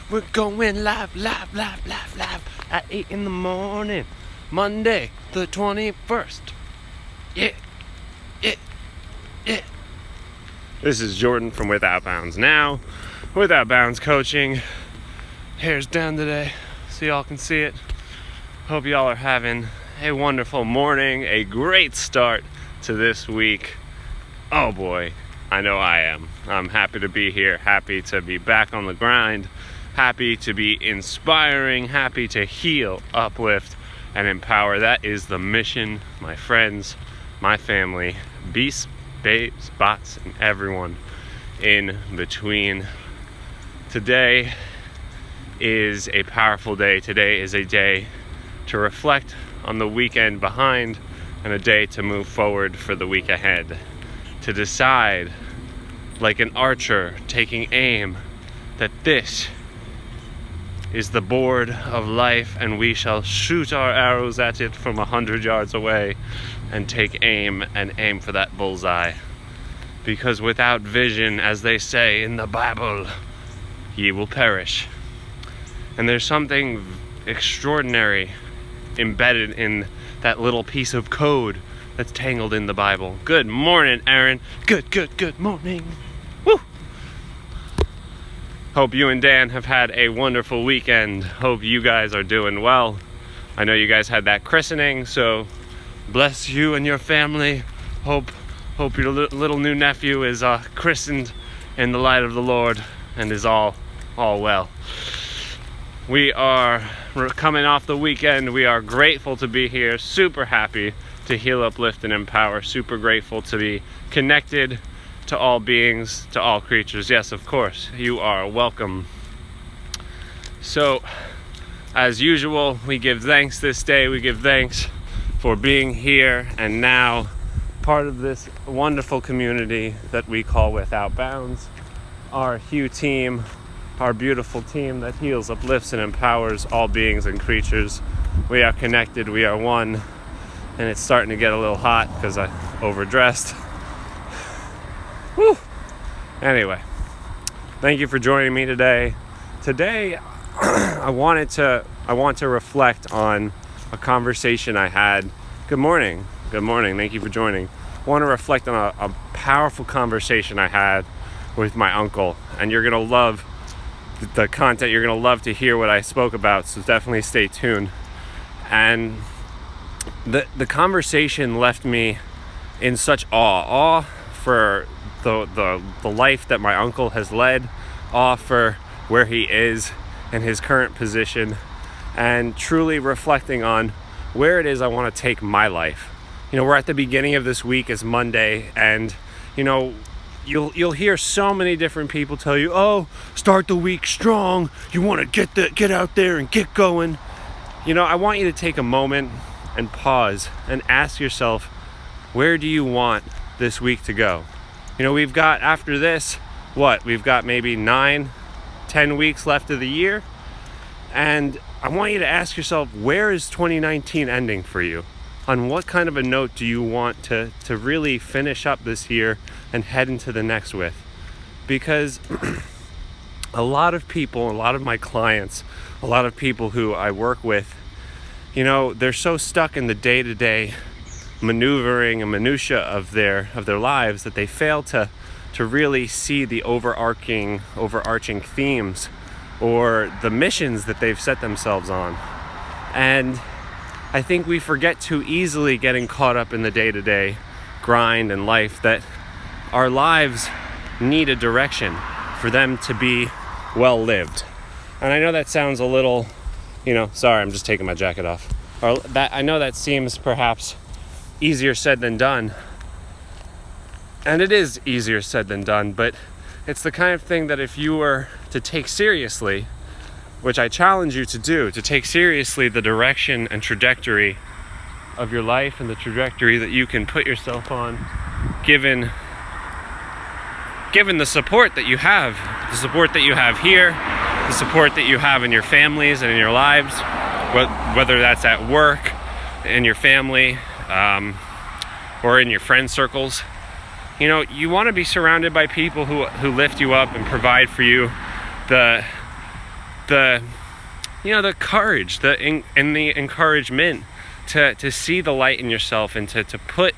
We're going live at 8 in the morning, Monday the 21st. Yeah. This is Jordan from Without Bounds Now. Without Bounds Coaching. Hair's down today so y'all can see it. Hope y'all are having a wonderful morning, a great start to this week. Oh boy, I know I am. I'm happy to be here, happy to be back on the grind, happy to be inspiring, happy to heal, uplift, and empower. That is the mission, my friends, my family, beasts, babes, bots, and everyone in between. Today is a powerful day. Today is a day to reflect on the weekend behind and a day to move forward for the week ahead. To decide, like an archer taking aim, that this is the board of life and we shall shoot our arrows at it from 100 yards away and take aim and aim for that bullseye. Because without vision, as they say in the Bible, ye will perish. And there's something extraordinary embedded in that little piece of code that's tangled in the Bible. Good morning, Aaron. Good morning. Woo! Hope you and Dan have had a wonderful weekend. Hope you guys are doing well. I know you guys had that christening, so bless you and your family. Hope your little new nephew is christened in the light of the Lord and is all well. We're coming off the weekend. We are grateful to be here. Super happy to heal, uplift, and empower. Super grateful to be connected to all beings, to all creatures. Yes, of course, you are welcome. So, as usual, we give thanks this day. We give thanks for being here and now part of this wonderful community that we call Without Bounds. Our Hue team, our beautiful team that heals, uplifts, and empowers all beings and creatures. We are connected, we are one, and it's starting to get a little hot because I overdressed. Woo! Anyway, thank you for joining me today. Today, I want to reflect on a conversation I had. Good morning. Thank you for joining. I want to reflect on a powerful conversation I had with my uncle, and you're gonna love the content. You're gonna love to hear what I spoke about, so definitely stay tuned. And the conversation left me in such awe for the life that my uncle has led, awe for where he is in his current position, and truly reflecting on where it is I want to take my life. You know, we're at the beginning of this week. It's Monday, and you know, you'll hear so many different people tell you, oh, start the week strong. You want to get out there and get going. You know, I want you to take a moment and pause and ask yourself, where do you want this week to go? You know, we've got, after this, we've got maybe 9-10 weeks left of the year. And I want you to ask yourself, where is 2019 ending for you? On what kind of a note do you want to really finish up this year and head into the next with? Because a lot of people, a lot of my clients, a lot of people who I work with, you know, they're so stuck in the day-to-day maneuvering and minutia of their lives that they fail to really see the overarching themes or the missions that they've set themselves on. And I think we forget too easily, getting caught up in the day-to-day grind and life, that our lives need a direction for them to be well lived. And I know that sounds a little, sorry, I'm just taking my jacket off. I know that seems perhaps easier said than done. And it is easier said than done, but it's the kind of thing that if you were to take seriously, which I challenge you to do, to take seriously the direction and trajectory of your life and the trajectory that you can put yourself on, given the support that you have here, the support that you have in your families and in your lives, whether that's at work, in your family, or in your friend circles. You know, you want to be surrounded by people who lift you up and provide for you the the the courage, and the encouragement to see the light in yourself, and to put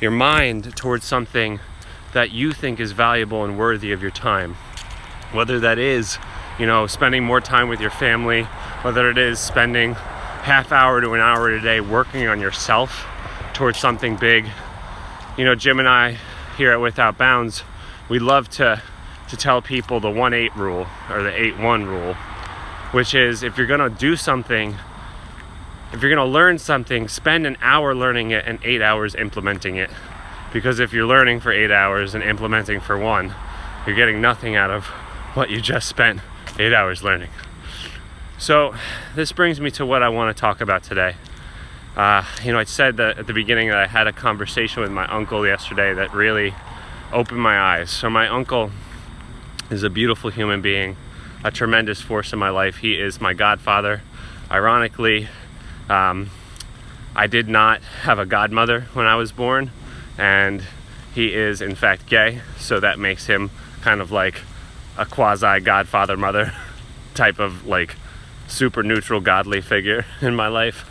your mind towards something that you think is valuable and worthy of your time. Whether that is, spending more time with your family, whether it is spending half hour to an hour a day working on yourself towards something big. Jim and I here at Without Bounds, we love to tell people the 1-8 rule, or the 8-1 rule, which is, if you're gonna do something, if you're gonna learn something, spend an hour learning it and 8 hours implementing it. Because if you're learning for 8 hours and implementing for 1, you're getting nothing out of what you just spent 8 hours learning. So this brings me to what I want to talk about today. I said that at the beginning that I had a conversation with my uncle yesterday that really opened my eyes. So my uncle is a beautiful human being, a tremendous force in my life. He is my godfather. Ironically, I did not have a godmother when I was born, and he is in fact gay, so that makes him kind of like a quasi godfather mother type of like super neutral godly figure in my life.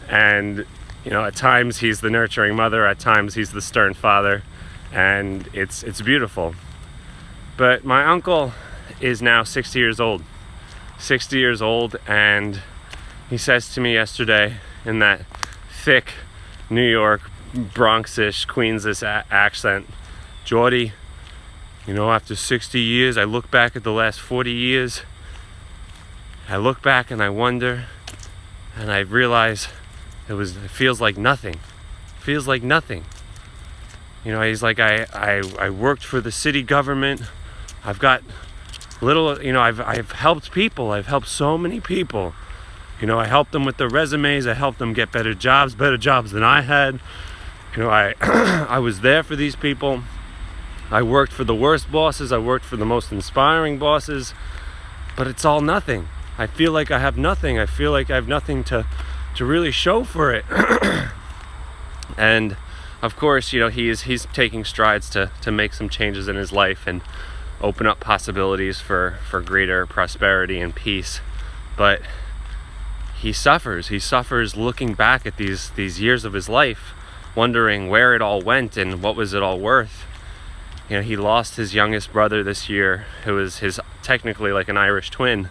And at times he's the nurturing mother, at times he's the stern father, and it's beautiful. But my uncle is now 60 years old, and he says to me yesterday in that thick New York Bronxish, Queensish accent, "Jordy, after 60 years, I look back at the last 40 years. I look back and I wonder, and I realize it feels like nothing. It feels like nothing." He's like, I worked for the city government. I've got I've helped people. I've helped so many people. I helped them with their resumes. I helped them get better jobs than I had. I was there for these people. I worked for the worst bosses. I worked for the most inspiring bosses. But it's all nothing. I feel like I have nothing. I feel like I have nothing to really show for it. And of course, he's taking strides to make some changes in his life and open up possibilities for greater prosperity and peace. But he suffers looking back at these years of his life, wondering where it all went and what was it all worth. He lost his youngest brother this year, who was his technically like an Irish twin,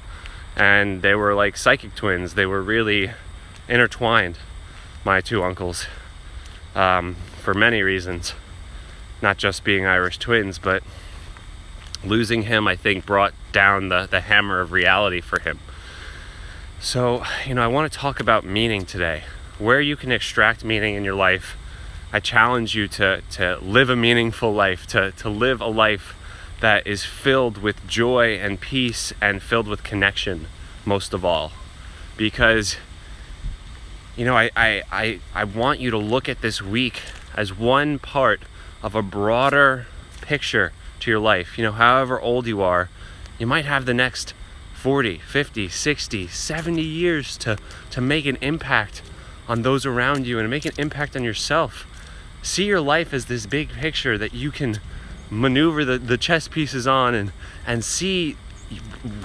and they were like psychic twins. They were really intertwined, my two uncles, for many reasons, not just being Irish twins, but losing him, I think, brought down the hammer of reality for him. So, I want to talk about meaning today, where you can extract meaning in your life. I challenge you to live a meaningful life, to live a life that is filled with joy and peace and filled with connection, most of all. Because, I want you to look at this week as one part of a broader picture to your life. However old you are, you might have the next 40, 50, 60, 70 years to make an impact on those around you and make an impact on yourself. See your life as this big picture that you can maneuver the chess pieces on, and see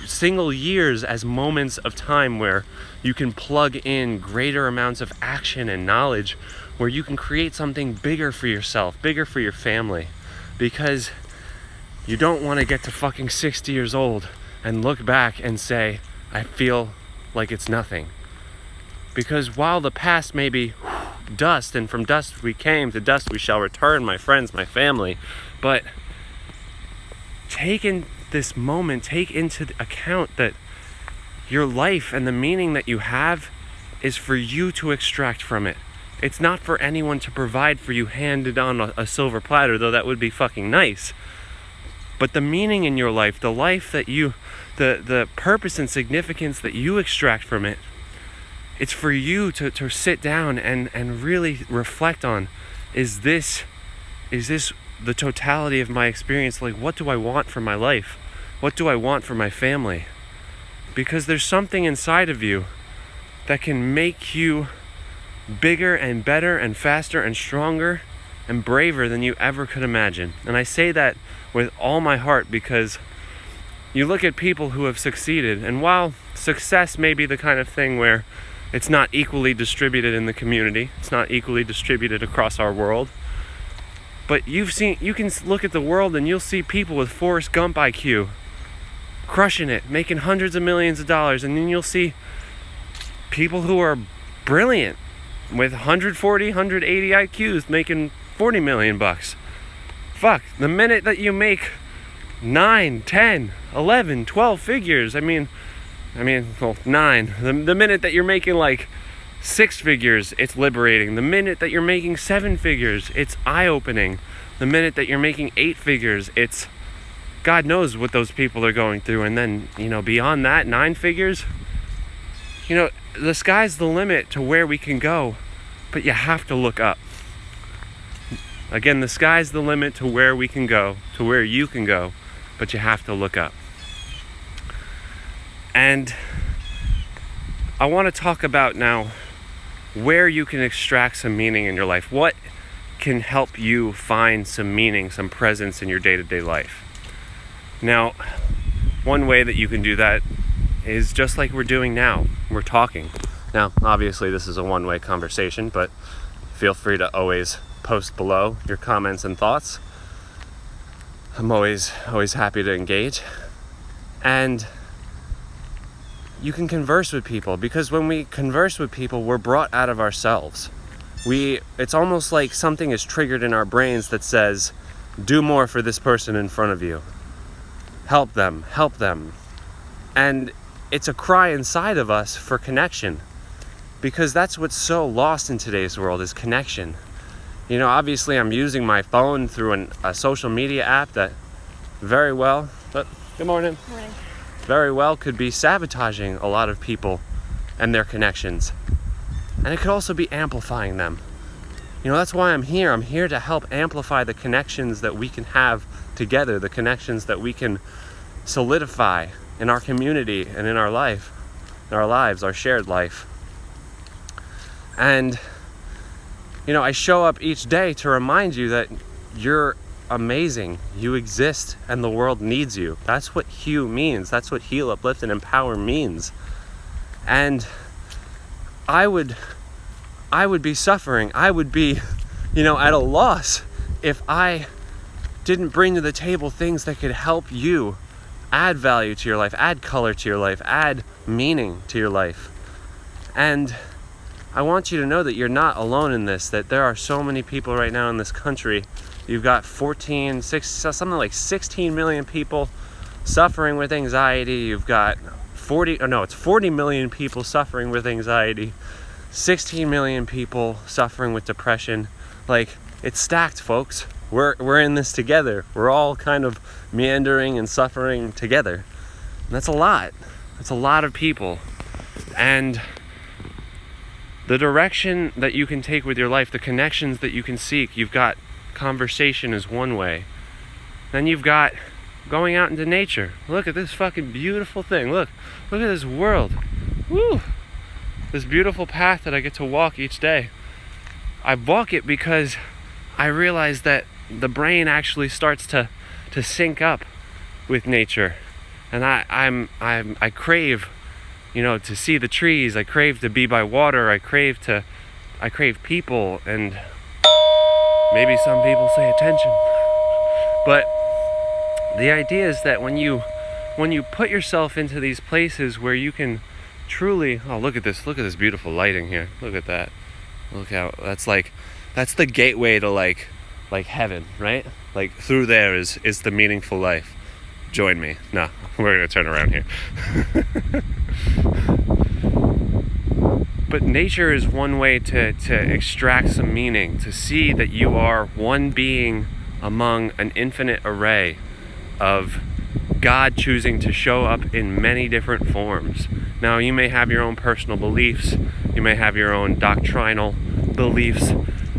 single years as moments of time where you can plug in greater amounts of action and knowledge, where you can create something bigger for yourself, bigger for your family. Because you don't want to get to fucking 60 years old and look back and say, I feel like it's nothing. Because while the past may be dust, and from dust we came, to dust we shall return, my friends, my family, but take in this moment, take into account that your life and the meaning that you have is for you to extract from it. It's not for anyone to provide for you handed on a silver platter, though that would be fucking nice. But the meaning in your life, the life that the purpose and significance that you extract from it, it's for you to sit down and really reflect on, is this the totality of my experience? Like, what do I want for my life? What do I want for my family? Because there's something inside of you that can make you bigger and better and faster and stronger and braver than you ever could imagine. And I say that with all my heart, because you look at people who have succeeded, and while success may be the kind of thing where it's not equally distributed in the community, it's not equally distributed across our world, but you can look at the world and you'll see people with Forrest Gump IQ crushing it, making hundreds of millions of dollars, and then you'll see people who are brilliant with 140, 180 IQs making 40 million bucks. Fuck, the minute that you make 9, 10, 11, 12 figures, I mean, well, 9. The minute that you're making like 6 figures, it's liberating. The minute that you're making 7 figures, it's eye-opening. The minute that you're making 8 figures, it's God knows what those people are going through. And then, beyond that, 9 figures, the sky's the limit to where we can go, but you have to look up. Again, the sky's the limit to where we can go, to where you can go, but you have to look up. And I want to talk about now where you can extract some meaning in your life. What can help you find some meaning, some presence in your day-to-day life? Now, one way that you can do that is just like we're doing now. We're talking. Now, obviously, this is a one-way conversation, but feel free to always post below your comments and thoughts. I'm always happy to engage. And you can converse with people, because when we converse with people, we're brought out of ourselves. It's almost like something is triggered in our brains that says, do more for this person in front of you. Help them. And it's a cry inside of us for connection, because that's what's so lost in today's world, is connection. Obviously I'm using my phone through a social media app that very well, good morning. Morning. Very well could be sabotaging a lot of people and their connections. And it could also be amplifying them. That's why I'm here. I'm here to help amplify the connections that we can have together, the connections that we can solidify in our community and in our life, in our lives, our shared life. And, I show up each day to remind you that you're amazing. You exist and the world needs you. That's what HUE means. That's what heal, uplift, and empower means. And I would be suffering. I would be, at a loss if I didn't bring to the table things that could help you add value to your life, add color to your life, add meaning to your life. And I want you to know that you're not alone in this, that there are so many people right now in this country. You've got something like 16 million people suffering with anxiety. You've got 40 million people suffering with anxiety, 16 million people suffering with depression. Like, it's stacked, folks. We're in this together. We're all kind of meandering and suffering together. And that's a lot. That's a lot of people. And the direction that you can take with your life, the connections that you can seek, you've got conversation is one way. Then you've got going out into nature. Look at this fucking beautiful thing. Look at this world. Woo! This beautiful path that I get to walk each day. I walk it because I realize that the brain actually starts to sync up with nature. And I crave, to see the trees. I crave to be by water. I crave people, and maybe some people say attention. But the idea is that when you put yourself into these places where you can truly, look at this beautiful lighting here. Look at that. Look how that's the gateway to like heaven, right? Like, through there is the meaningful life. Join me. No, we're gonna turn around here. But nature is one way to extract some meaning, to see that you are one being among an infinite array of God choosing to show up in many different forms. Now, you may have your own personal beliefs, you may have your own doctrinal beliefs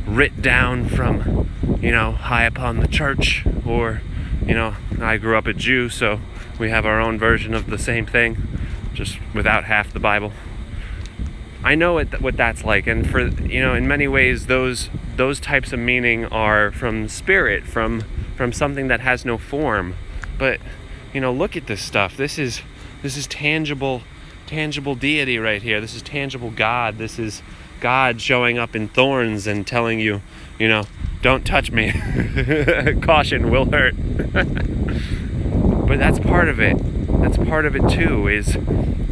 writ down from, high upon the church, or, I grew up a Jew, so we have our own version of the same thing, just without half the Bible. I know what that's like, and for, in many ways, those types of meaning are from spirit, from something that has no form. But, look at this stuff. This is tangible deity right here. This is tangible God. This is God showing up in thorns and telling you, don't touch me. Caution, will hurt. But that's part of it. That's part of it too, is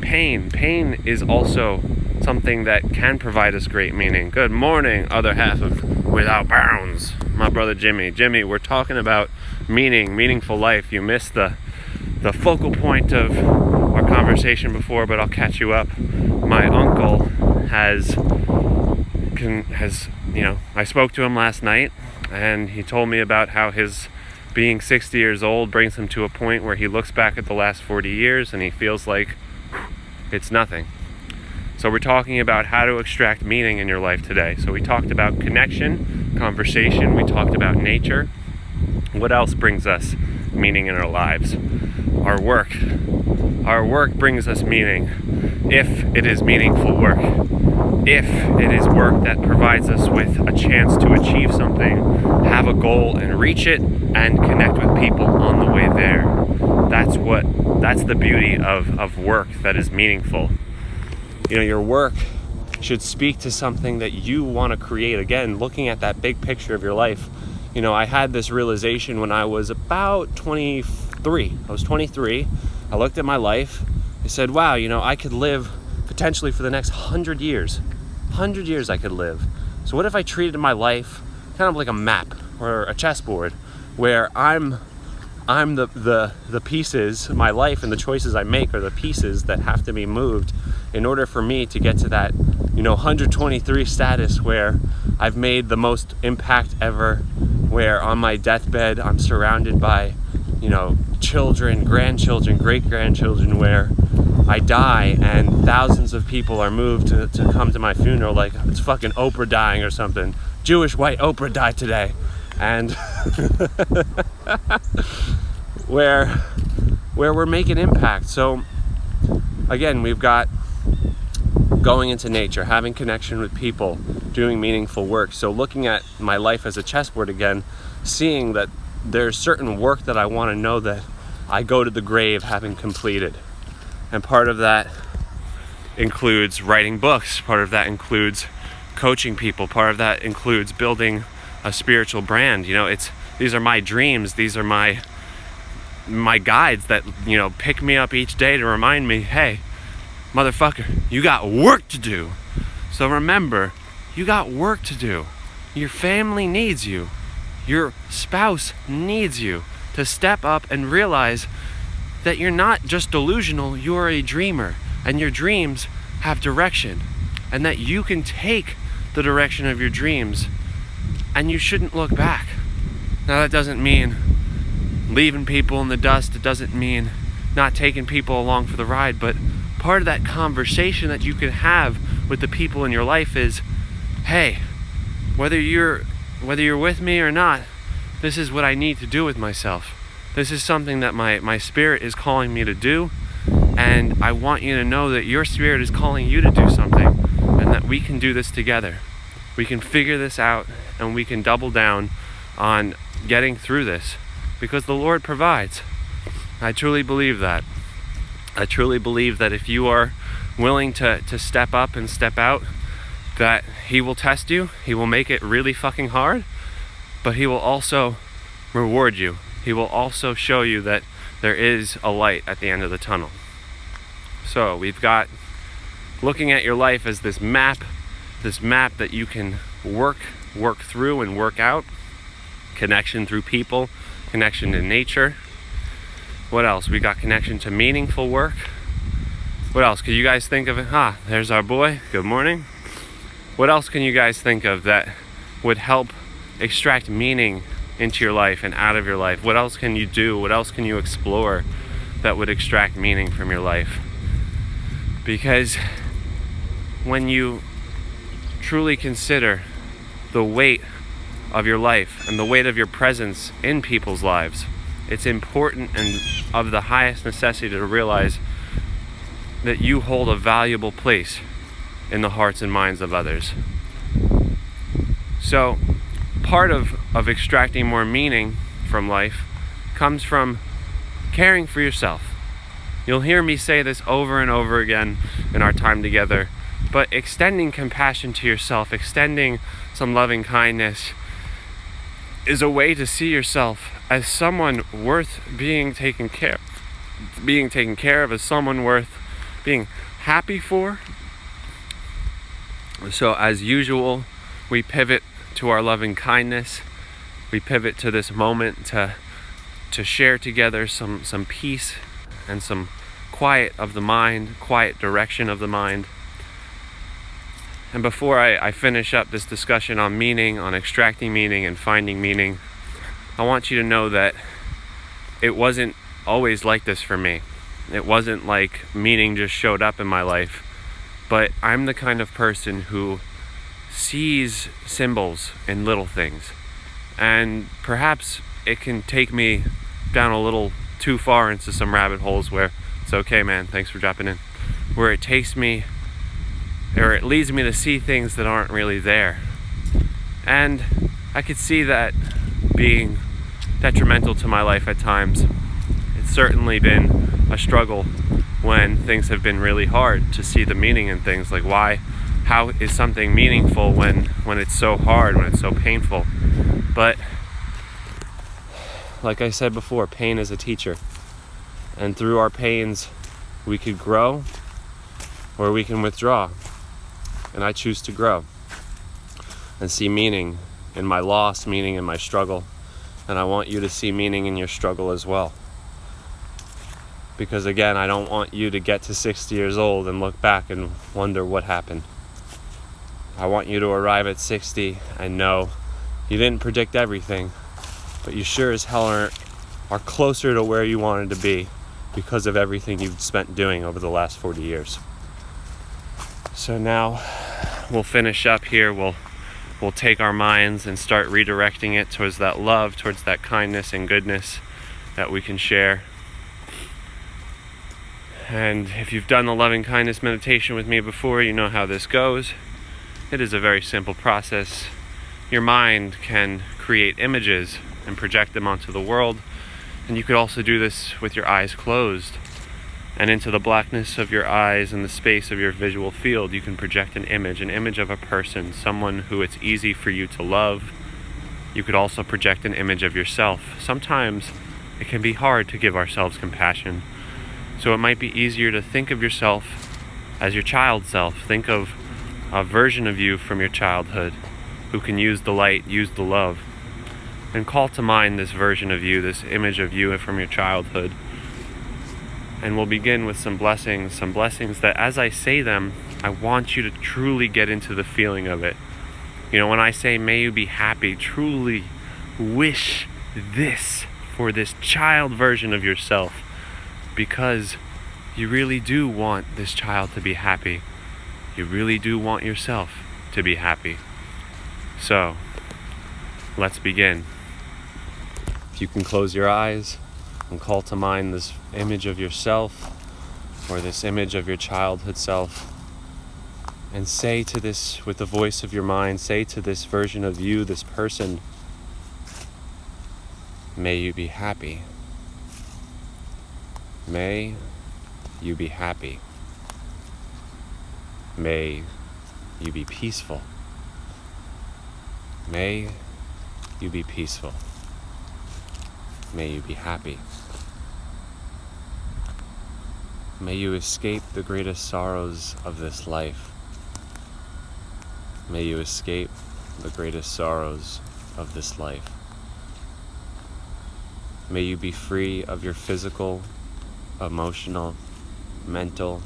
pain. Pain is also something that can provide us great meaning. Good morning, other half of Without Bounds. My brother Jimmy. Jimmy, we're talking about meaningful life. You missed the focal point of our conversation before, but I'll catch you up. My uncle has I spoke to him last night, and he told me about how his being 60 years old brings him to a point where he looks back at the last 40 years and he feels like it's nothing. So we're talking about how to extract meaning in your life today. So we talked about connection, conversation, we talked about nature. What else brings us meaning in our lives? Our work. Our work brings us meaning, if it is meaningful work. If it is work that provides us with a chance to achieve something, have a goal and reach it, and connect with people on the way there. That's the beauty of work that is meaningful. Your work should speak to something that you want to create. Again, looking at that big picture of your life. I had this realization when I was about 23. I was 23. I looked at my life. I said, wow, I could live potentially for the next 100 years. 100 years I could live. So what if I treated my life kind of like a map or a chessboard, where I'm the pieces, my life and the choices I make are the pieces that have to be moved in order for me to get to that 123 status where I've made the most impact ever, where on my deathbed I'm surrounded by children, grandchildren, great-grandchildren, where I die and thousands of people are moved to come to my funeral like it's fucking Oprah dying or something. Jewish white Oprah died today. And where we're making impact. So again, we've got going into nature, having connection with people, doing meaningful work. So looking at my life as a chessboard again, seeing that there's certain work that I want to know that I go to the grave having completed. And part of that includes writing books. Part of that includes coaching people. Part of that includes building a spiritual brand. These are my dreams. These are my guides that, pick me up each day to remind me, hey, motherfucker, you got work to do. So remember, you got work to do. Your family needs you. Your spouse needs you to step up and realize that you're not just delusional, you're a dreamer, and your dreams have direction, and that you can take the direction of your dreams, and you shouldn't look back. Now that doesn't mean leaving people in the dust, it doesn't mean not taking people along for the ride, but part of that conversation that you can have with the people in your life is, hey, whether you're with me or not, this is what I need to do with myself. This is something that my spirit is calling me to do, and I want you to know that your spirit is calling you to do something, and that we can do this together. We can figure this out, and we can double down on getting through this, because the Lord provides. I truly believe that. I truly believe that if you are willing to step up and step out, that He will test you, He will make it really fucking hard, but He will also reward you. He will also show you that there is a light at the end of the tunnel. So we've got looking at your life as this map that you can work through and work out. Connection through people, connection to nature. What else? We got connection to meaningful work. What else? Could you guys think of it? There's our boy. Good morning. What else can you guys think of that would help extract meaning into your life and out of your life? What else can you do? What else can you explore that would extract meaning from your life? Because when you truly consider the weight of your life and the weight of your presence in people's lives, it's important and of the highest necessity to realize that you hold a valuable place in the hearts and minds of others. So part of extracting more meaning from life comes from caring for yourself. You'll hear me say this over and over again in our time together, but extending compassion to yourself, extending some loving kindness, is a way to see yourself as someone worth being taken care of, as someone worth being happy for. So as usual, we pivot to our loving kindness. We pivot to this moment to share together some peace and some quiet of the mind, quiet direction of the mind. And before I finish up this discussion on meaning, on extracting meaning and finding meaning, I want you to know that it wasn't always like this for me. It wasn't like meaning just showed up in my life, but I'm the kind of person who sees symbols in little things. And perhaps it can take me down a little too far into some rabbit holes where it's okay, man, thanks for dropping in, where it takes me, or it leads me to see things that aren't really there. And I could see that being detrimental to my life at times. It's certainly been a struggle when things have been really hard to see the meaning in things. Like, how is something meaningful when it's so hard, when it's so painful? But like I said before, pain is a teacher. And through our pains, we could grow or we can withdraw. And I choose to grow and see meaning in my loss, meaning in my struggle. And I want you to see meaning in your struggle as well. Because again, I don't want you to get to 60 years old and look back and wonder what happened. I want you to arrive at 60 and know you didn't predict everything, but you sure as hell are closer to where you wanted to be because of everything you've spent doing over the last 40 years. So now we'll finish up here. We'll take our minds and start redirecting it towards that love, towards that kindness and goodness that we can share. And if you've done the loving kindness meditation with me before, you know how this goes. It is a very simple process. Your mind can create images and project them onto the world. And you could also do this with your eyes closed. And into the blackness of your eyes and the space of your visual field, you can project an image of a person, someone who it's easy for you to love. You could also project an image of yourself. Sometimes it can be hard to give ourselves compassion. So it might be easier to think of yourself as your child self. Think of a version of you from your childhood who can use the light, use the love. And call to mind this version of you, this image of you from your childhood. And we'll begin with some blessings that as I say them, I want you to truly get into the feeling of it. You know, when I say, may you be happy, truly wish this for this child version of yourself, because you really do want this child to be happy. You really do want yourself to be happy. So, let's begin. If you can close your eyes and call to mind this image of yourself or this image of your childhood self, and say to this, with the voice of your mind, say to this version of you, this person, may you be happy. May you be happy. May you be peaceful. May you be peaceful. May you be happy. May you escape the greatest sorrows of this life. May you escape the greatest sorrows of this life. May you be free of your physical, emotional, mental,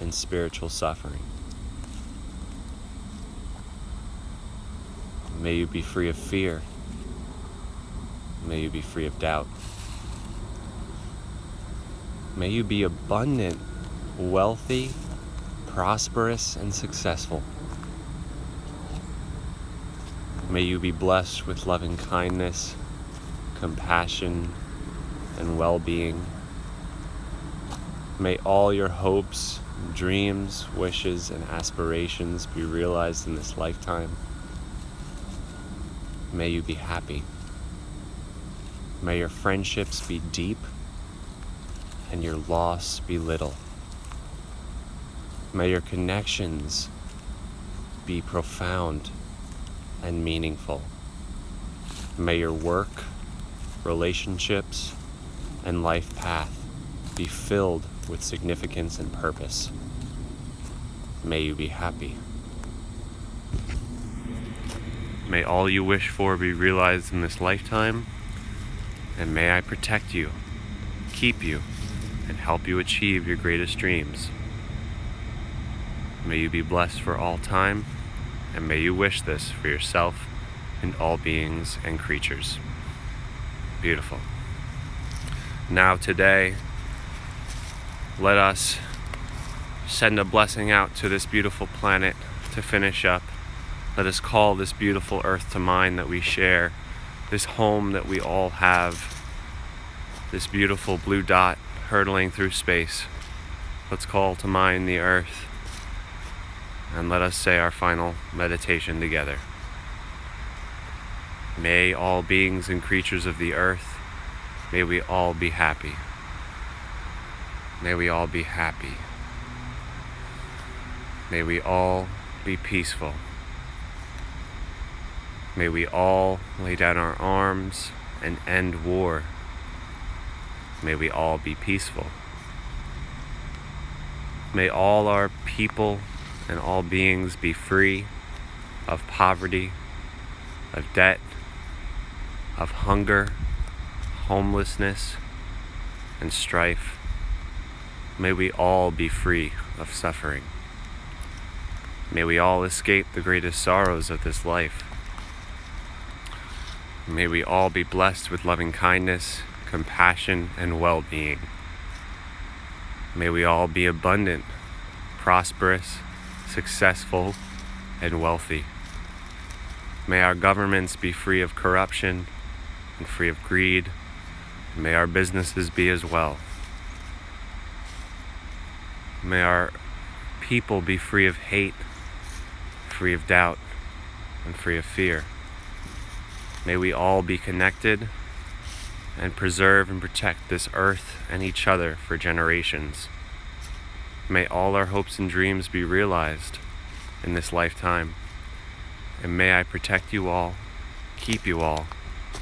and spiritual suffering. May you be free of fear. May you be free of doubt. May you be abundant, wealthy, prosperous, and successful. May you be blessed with loving kindness, compassion, and well-being. May all your hopes, dreams, wishes, and aspirations be realized in this lifetime. May you be happy. May your friendships be deep and your loss be little. May your connections be profound and meaningful. May your work, relationships, and life path be filled with significance and purpose. May you be happy. May all you wish for be realized in this lifetime, and may I protect you, keep you, and help you achieve your greatest dreams. May you be blessed for all time, and may you wish this for yourself and all beings and creatures. Beautiful. Now today, let us send a blessing out to this beautiful planet to finish up. Let us call this beautiful earth to mind that we share, this home that we all have, this beautiful blue dot hurtling through space. Let's call to mind the earth, and let us say our final meditation together. May all beings and creatures of the earth, may we all be happy. May we all be happy. May we all be peaceful. May we all lay down our arms and end war. May we all be peaceful. May all our people and all beings be free of poverty, of debt, of hunger, homelessness, and strife. May we all be free of suffering. May we all escape the greatest sorrows of this life. May we all be blessed with loving kindness, compassion, and well-being. May we all be abundant, prosperous, successful, and wealthy. May our governments be free of corruption and free of greed. May our businesses be as well. May our people be free of hate, free of doubt, and free of fear. May we all be connected and preserve and protect this earth and each other for generations. May all our hopes and dreams be realized in this lifetime. And may I protect you all, keep you all,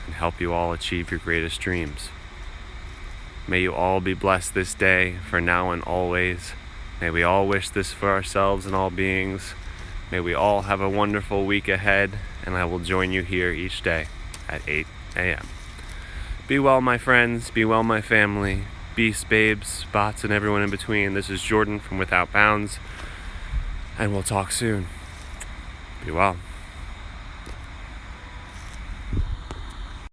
and help you all achieve your greatest dreams. May you all be blessed this day, for now and always. May we all wish this for ourselves and all beings. May we all have a wonderful week ahead, and I will join you here each day at 8 a.m. Be well, my friends. Be well, my family. Beasts, babes, bots, and everyone in between. This is Jordan from Without Bounds, and we'll talk soon. Be well.